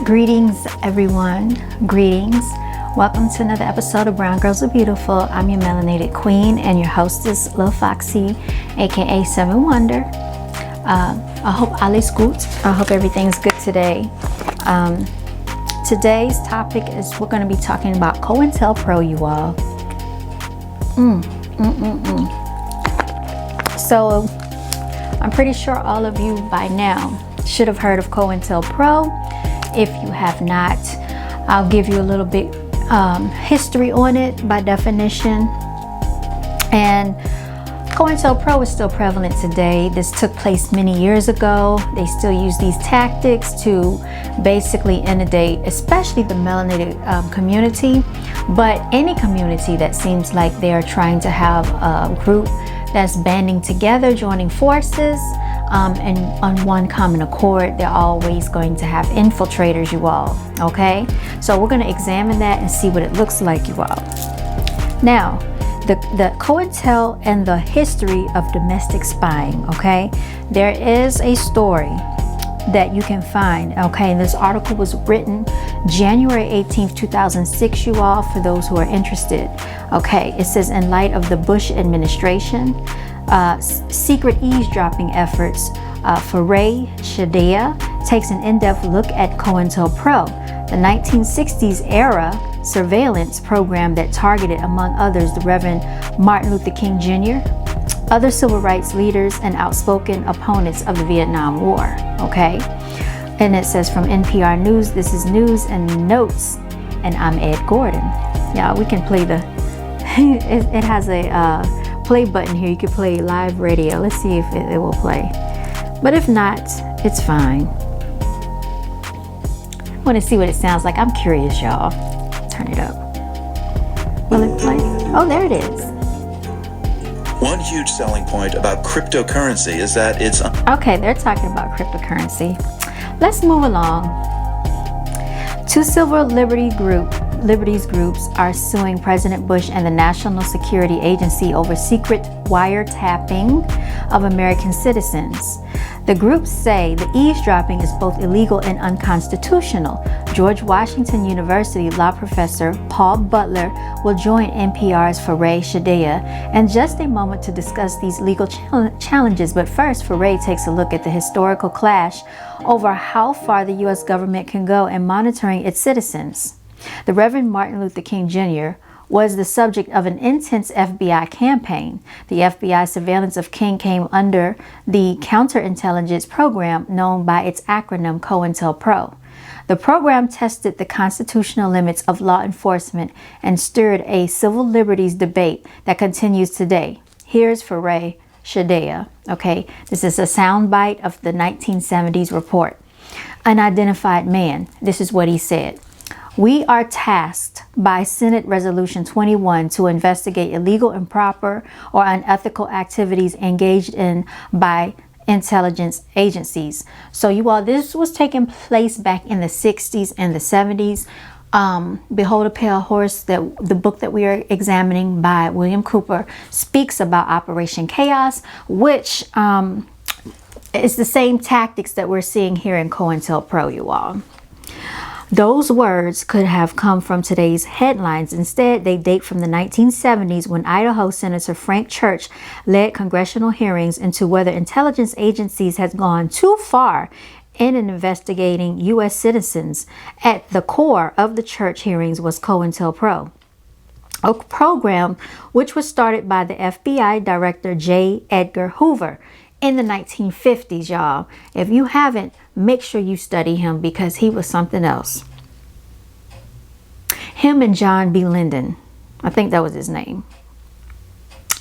Greetings, everyone. Greetings. Welcome to another episode of Brown Girls Are Beautiful. I'm your melanated queen and your hostess, Lil Foxy, aka Seven Wonder. I hope all is good. I hope everything's good today. Today's topic is we're going to be talking about CoIntel Pro, you all. So I'm pretty sure all of you by now should have heard of CoIntel Pro. If you have not, I'll give you a little bit history on it by definition. And CoIntel Pro is still prevalent today. This took place many years ago. They still use these tactics to basically inundate, especially the melanated community, but any community that seems like they're trying to have a group that's banding together, joining forces, and on one common accord. They're always going to have infiltrators, you all. Okay, so we're going to examine that and see what it looks like, you all. Now, the CoIntel and the history of domestic spying. Okay, there is a story that you can find. Okay, this article was written January 18th, 2006, you all, for those who are interested. Okay, it says, in light of the Bush administration, secret eavesdropping efforts, Farai Shadea takes an in-depth look at CoIntel Pro, the 1960s era surveillance program that targeted, among others, the Reverend Martin Luther King Jr., other civil rights leaders, and outspoken opponents of the Vietnam War. Okay, and it says from NPR News, this is news and notes, and I'm Ed Gordon. Yeah, we can play the it has a play button here. You can play live radio. Let's see if it will play, but if not, it's fine. I want to see what it sounds like. I'm curious, y'all. Turn it up. Will it play? Oh, there it is. One huge selling point about cryptocurrency is that it's... Okay, they're talking about cryptocurrency. Let's move along. Two civil liberties groups are suing President Bush and the National Security Agency over secret wiretapping of American citizens. The groups say the eavesdropping is both illegal and unconstitutional. George Washington University law professor Paul Butler will join NPR's Farai Shadea in just a moment to discuss these legal challenges. But first, Farai takes a look at the historical clash over how far the U.S. government can go in monitoring its citizens. The Reverend Martin Luther King Jr. was the subject of an intense FBI campaign. The FBI surveillance of King came under the counterintelligence program known by its acronym CoIntel Pro. The program tested the constitutional limits of law enforcement and stirred a civil liberties debate that continues today. Here's Farai Shadea. Okay, this is a soundbite of the 1970s report. Unidentified man, this is what he said. We are tasked by Senate Resolution 21 to investigate illegal, improper, or unethical activities engaged in by intelligence agencies. So you all, this was taking place back in the 60s and the 70s. Behold a Pale Horse, the book that we are examining by William Cooper, speaks about Operation Chaos, which is the same tactics that we're seeing here in CoIntel Pro, you all. Those words could have come from today's headlines. Instead, they date from the 1970s when Idaho Senator Frank Church led congressional hearings into whether intelligence agencies had gone too far in investigating U.S. citizens. At the core of the Church hearings was CoIntel Pro, a program which was started by the FBI Director J. Edgar Hoover in the 1950s, y'all. If you haven't, make sure you study him because he was something else. Him and John B. Lyndon, I think that was his name.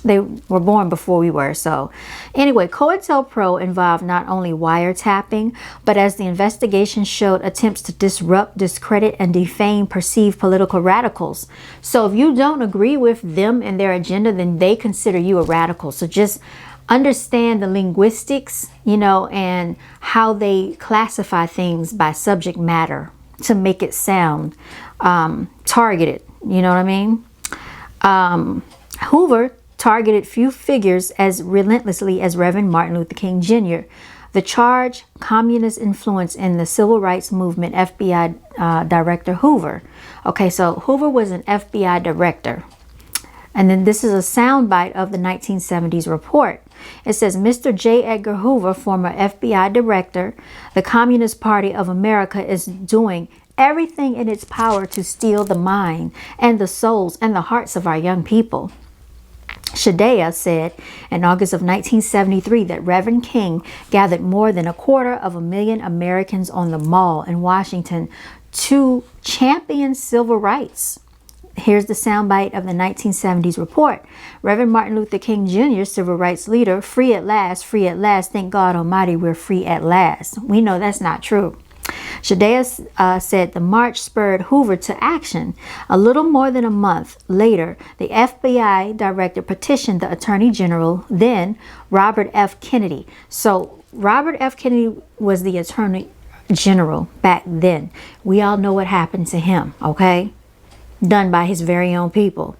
They were born before we were. So anyway, CoIntel Pro involved not only wiretapping, but as the investigation showed, attempts to disrupt, discredit, and defame perceived political radicals. So if you don't agree with them and their agenda, then they consider you a radical. So just understand the linguistics, and how they classify things by subject matter to make it sound targeted. You know what I mean? Hoover targeted few figures as relentlessly as Reverend Martin Luther King Jr. The charge, communist influence in the civil rights movement, FBI Director Hoover. Okay, so Hoover was an FBI director. And then this is a soundbite of the 1970s report. It says, Mr. J. Edgar Hoover, former FBI director, the Communist Party of America is doing everything in its power to steal the mind and the souls and the hearts of our young people. Shadea said in August of 1973 that Reverend King gathered more than 250,000 Americans on the Mall in Washington to champion civil rights. Here's the soundbite of the 1970s report. Reverend Martin Luther King Jr., civil rights leader, free at last, thank God Almighty, we're free at last. We know that's not true. Shadea said the march spurred Hoover to action. A little more than a month later, the FBI director petitioned the Attorney General, then Robert F. Kennedy. So Robert F. Kennedy was the Attorney General back then. We all know what happened to him, okay? Done by his very own people.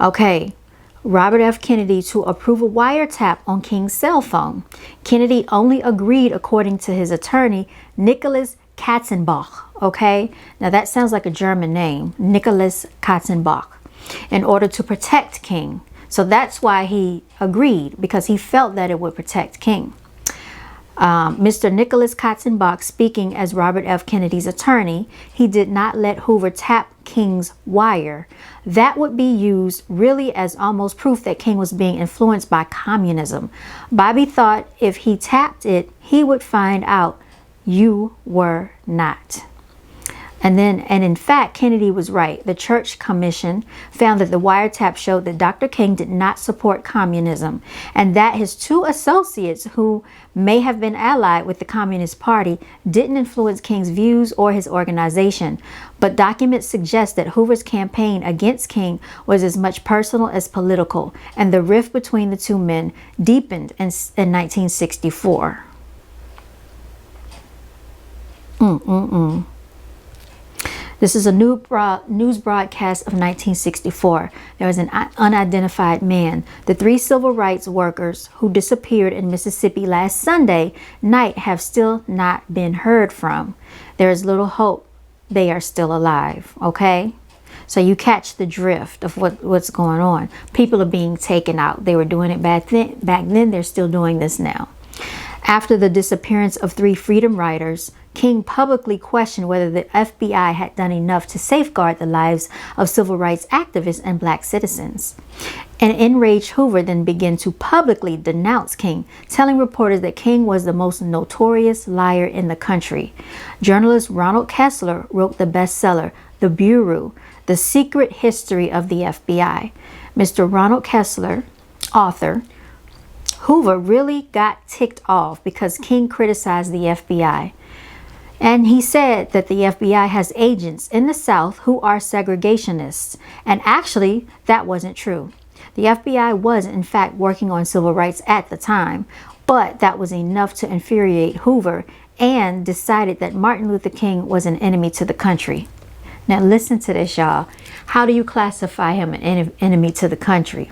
Okay. Robert F. Kennedy to approve a wiretap on King's cell phone. Kennedy only agreed, according to his attorney, Nicholas Katzenbach. Okay, now that sounds like a German name, Nicholas Katzenbach, in order to protect King. So that's why he agreed, because he felt that it would protect King. Mr. Nicholas Katzenbach, speaking as Robert F. Kennedy's attorney, he did not let Hoover tap King's wire. That would be used really as almost proof that King was being influenced by communism. Bobby thought if he tapped it, he would find out you were not. And in fact, Kennedy was right. The Church Commission found that the wiretap showed that Dr. King did not support communism and that his two associates, who may have been allied with the Communist Party, didn't influence King's views or his organization. But documents suggest that Hoover's campaign against King was as much personal as political, and the rift between the two men deepened in 1964. This is a news broadcast of 1964. There was an unidentified man. The 3 civil rights workers who disappeared in Mississippi last Sunday night have still not been heard from. There is little hope they are still alive, okay? So you catch the drift of what's going on. People are being taken out. They were doing it back then. They're still doing this now. After the disappearance of 3 freedom riders, King publicly questioned whether the FBI had done enough to safeguard the lives of civil rights activists and black citizens. An enraged Hoover then began to publicly denounce King, telling reporters that King was the most notorious liar in the country. Journalist Ronald Kessler wrote the bestseller, The Bureau, The Secret History of the FBI. Mr. Ronald Kessler, author, Hoover really got ticked off because King criticized the FBI. And he said that the FBI has agents in the South who are segregationists. And actually, that wasn't true. The FBI was, in fact, working on civil rights at the time, but that was enough to infuriate Hoover, and decided that Martin Luther King was an enemy to the country. Now listen to this, y'all. How do you classify him an enemy to the country?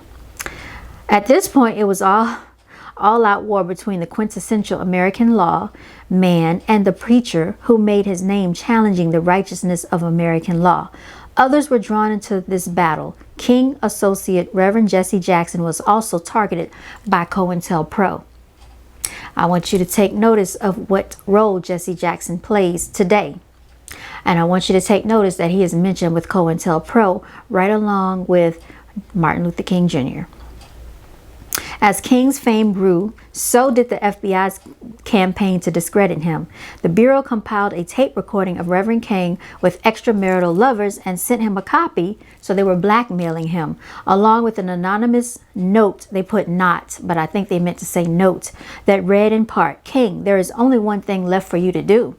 At this point, it was all-out war between the quintessential American law man and the preacher who made his name challenging the righteousness of American law. Others were drawn into this battle. King associate Reverend Jesse Jackson was also targeted by CoIntel Pro. I want you to take notice of what role Jesse Jackson plays today. And I want you to take notice that he is mentioned with CoIntel Pro right along with Martin Luther King Jr. As King's fame grew, so did the FBI's campaign to discredit him. The Bureau compiled a tape recording of Reverend King with extramarital lovers and sent him a copy, so they were blackmailing him, along with an anonymous note. They put not, but I think they meant to say note, that read in part, King, there is only one thing left for you to do.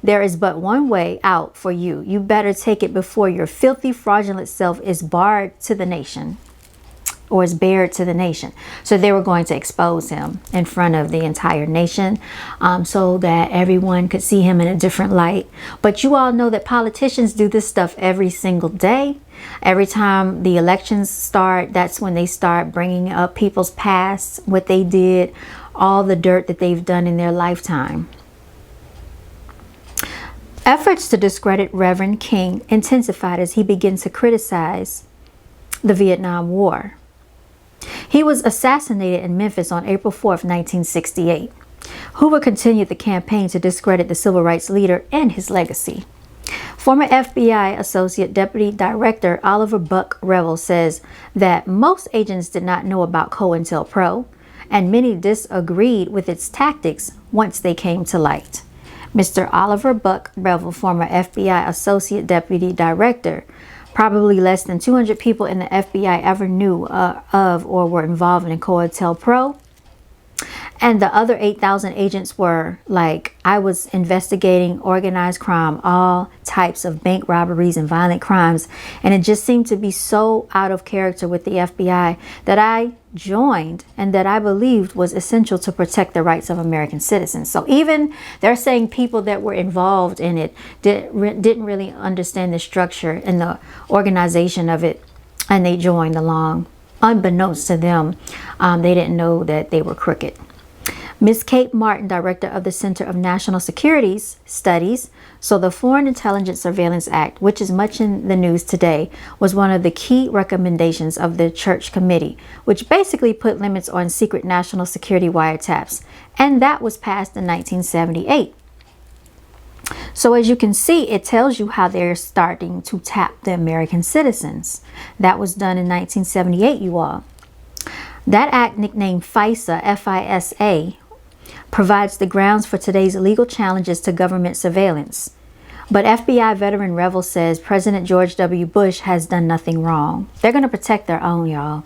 There is but one way out for you. You better take it before your filthy, fraudulent self is barred to the nation. Or is bared to the nation. So they were going to expose him in front of the entire nation, so that everyone could see him in a different light. But you all know that politicians do this stuff every single day. Every time the elections start, that's when they start bringing up people's past, what they did all the dirt that they've done in their lifetime. Efforts to discredit Reverend King intensified as he began to criticize the Vietnam War. He was assassinated in Memphis on April 4th, 1968. Hoover continued the campaign to discredit the civil rights leader and his legacy. Former FBI Associate Deputy Director Oliver Buck Revel says that most agents did not know about CoIntel Pro, and many disagreed with its tactics once they came to light. Mr. Oliver Buck Revel, former FBI Associate Deputy Director, probably less than 200 people in the FBI ever knew of or were involved in CoIntel Pro. And the other 8,000 agents were like, I was investigating organized crime, all types of bank robberies and violent crimes. And it just seemed to be so out of character with the FBI that I joined and that I believed was essential to protect the rights of American citizens. So even they're saying people that were involved in it didn't really understand the structure and the organization of it. And they joined along. Unbeknownst to them, they didn't know that they were crooked. Ms. Kate Martin, director of the Center of National Security Studies, so the Foreign Intelligence Surveillance Act, which is much in the news today, was one of the key recommendations of the Church Committee, which basically put limits on secret national security wiretaps, and that was passed in 1978. So as you can see, it tells you how they're starting to tap the American citizens. That was done in 1978, you all. That act, nicknamed FISA, F-I-S-A, provides the grounds for today's legal challenges to government surveillance. But FBI veteran Revel says President George W. Bush has done nothing wrong. They're going to protect their own, y'all.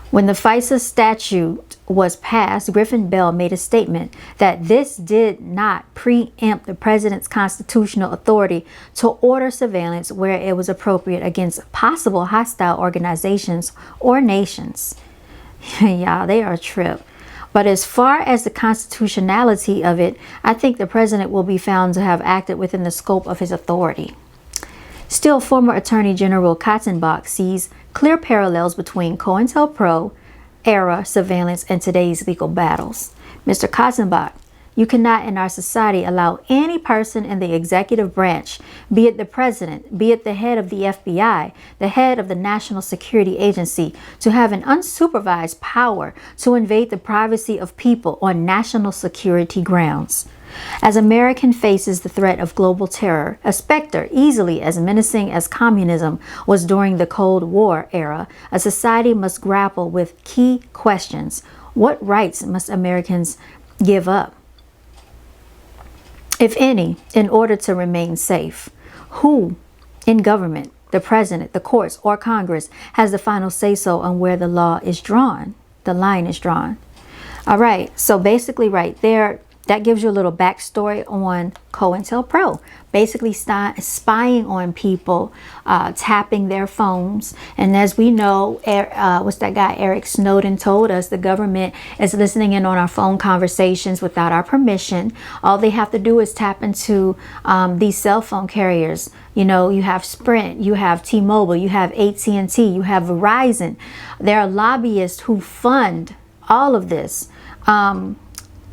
When the FISA statute was passed, Griffin Bell made a statement that this did not preempt the president's constitutional authority to order surveillance where it was appropriate against possible hostile organizations or nations. Y'all, they are a trip. But as far as the constitutionality of it, I think the president will be found to have acted within the scope of his authority. Still, former Attorney General Katzenbach sees clear parallels between COINTELPRO era surveillance and today's legal battles. Mr. Katzenbach, you cannot in our society allow any person in the executive branch, be it the president, be it the head of the FBI, the head of the National Security Agency, to have an unsupervised power to invade the privacy of people on national security grounds. As America faces the threat of global terror, a specter easily as menacing as communism was during the Cold War era, a society must grapple with key questions. What rights must Americans give up, if any, in order to remain safe? Who in government, the president, the courts, or Congress has the final say-so on where the law is drawn, the line is drawn? All right, so basically right there, that gives you a little backstory on COINTELPRO. Basically spying on people, tapping their phones. And as we know, what's that guy Eric Snowden told us, the government is listening in on our phone conversations without our permission. All they have to do is tap into these cell phone carriers. You know, you have Sprint, you have T-Mobile, you have AT&T, you have Verizon. There are lobbyists who fund all of this.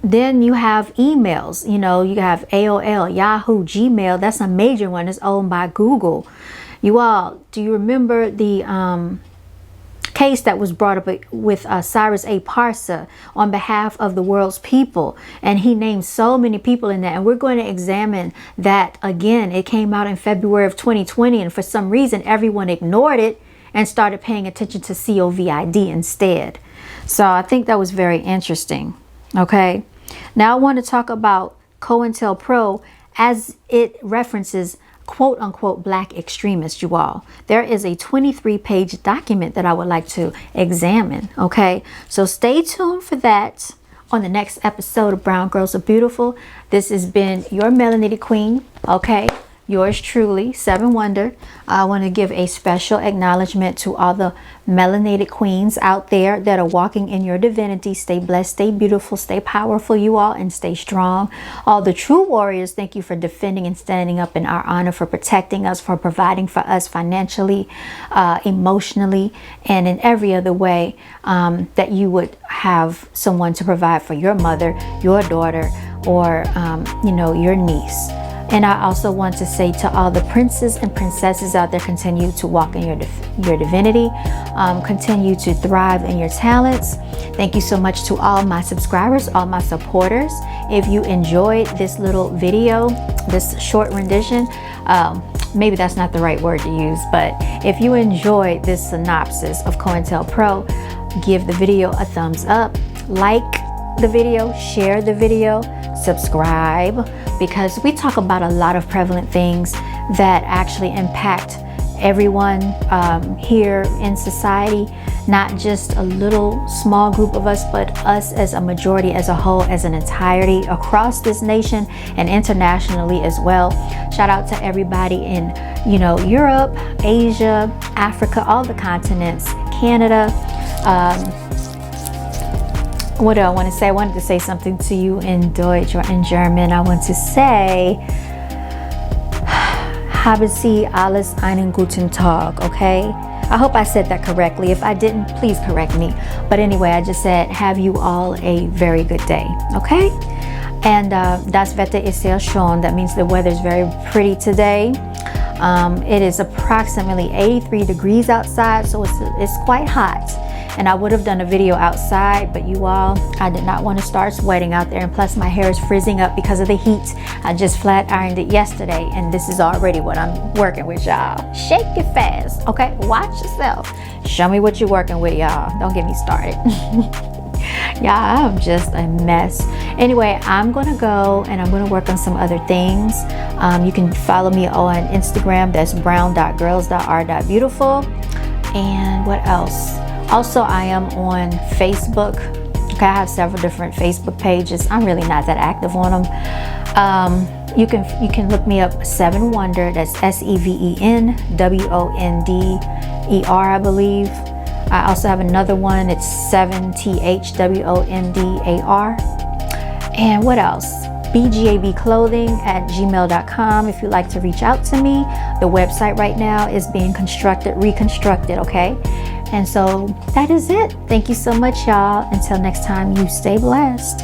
Then you have emails, you know, you have AOL, Yahoo, Gmail. That's a major one. It's owned by Google. You all, do you remember the case that was brought up with Cyrus A. Parsa on behalf of the world's people? And he named so many people in that. And we're going to examine that again. It came out in February of 2020. And for some reason, everyone ignored it and started paying attention to COVID instead. So I think that was very interesting. Okay, now I want to talk about COINTELPRO as it references quote unquote black extremists, you all. There is a 23-page document that I would like to examine. Okay, so stay tuned for that on the next episode of Brown Girls Are Beautiful. This has been your Melanated Queen. Okay, yours truly, 7 Wonder. I want to give a special acknowledgement to all the melanated queens out there that are walking in your divinity. Stay blessed, stay beautiful, stay powerful, you all, and stay strong. All the true warriors, thank you for defending and standing up in our honor, for protecting us, for providing for us financially, emotionally, and in every other way that you would have someone to provide for your mother, your daughter, or your niece. And I also want to say to all the princes and princesses out there, continue to walk in your divinity, continue to thrive in your talents. Thank you so much to all my subscribers, all my supporters. If you enjoyed this little video, this short rendition, maybe that's not the right word to use, but if you enjoyed this synopsis of CoIntel Pro, give the video a thumbs up, like the video, share the video, subscribe, because we talk about a lot of prevalent things that actually impact everyone here in society, not just a little small group of us, but us as a majority, as a whole, as an entirety across this nation and internationally as well. Shout out to everybody in Europe, Asia, Africa, all the continents, Canada. What do I want to say? I wanted to say something to you in Deutsch or in German. I want to say, haben Sie alles einen guten Tag, okay? I hope I said that correctly. If I didn't, please correct me. But anyway, I just said, have you all a very good day, okay? And das Wetter ist sehr schön. That means the weather is very pretty today. It is approximately 83 degrees outside, so it's quite hot. And I would have done a video outside, but you all, I did not want to start sweating out there. And plus my hair is frizzing up because of the heat. I just flat ironed it yesterday, and this is already what I'm working with, y'all. Shake it fast, okay? Watch yourself. Show me what you're working with, y'all. Don't get me started. Y'all, I'm just a mess. Anyway, I'm gonna go and I'm gonna work on some other things. You can follow me on Instagram. That's brown.girls.r.beautiful. And what else? Also, I am on Facebook. Okay, I have several different Facebook pages. I'm really not that active on them. You can look me up, 7 Wonder. That's SEVENWONDER, I believe. I also have another one. It's 7THWONDAR. And what else? B.G.A.B clothing at gmail.com if you'd like to reach out to me. The website right now is being reconstructed, okay? And so that is it. Thank you so much, y'all. Until next time, you stay blessed.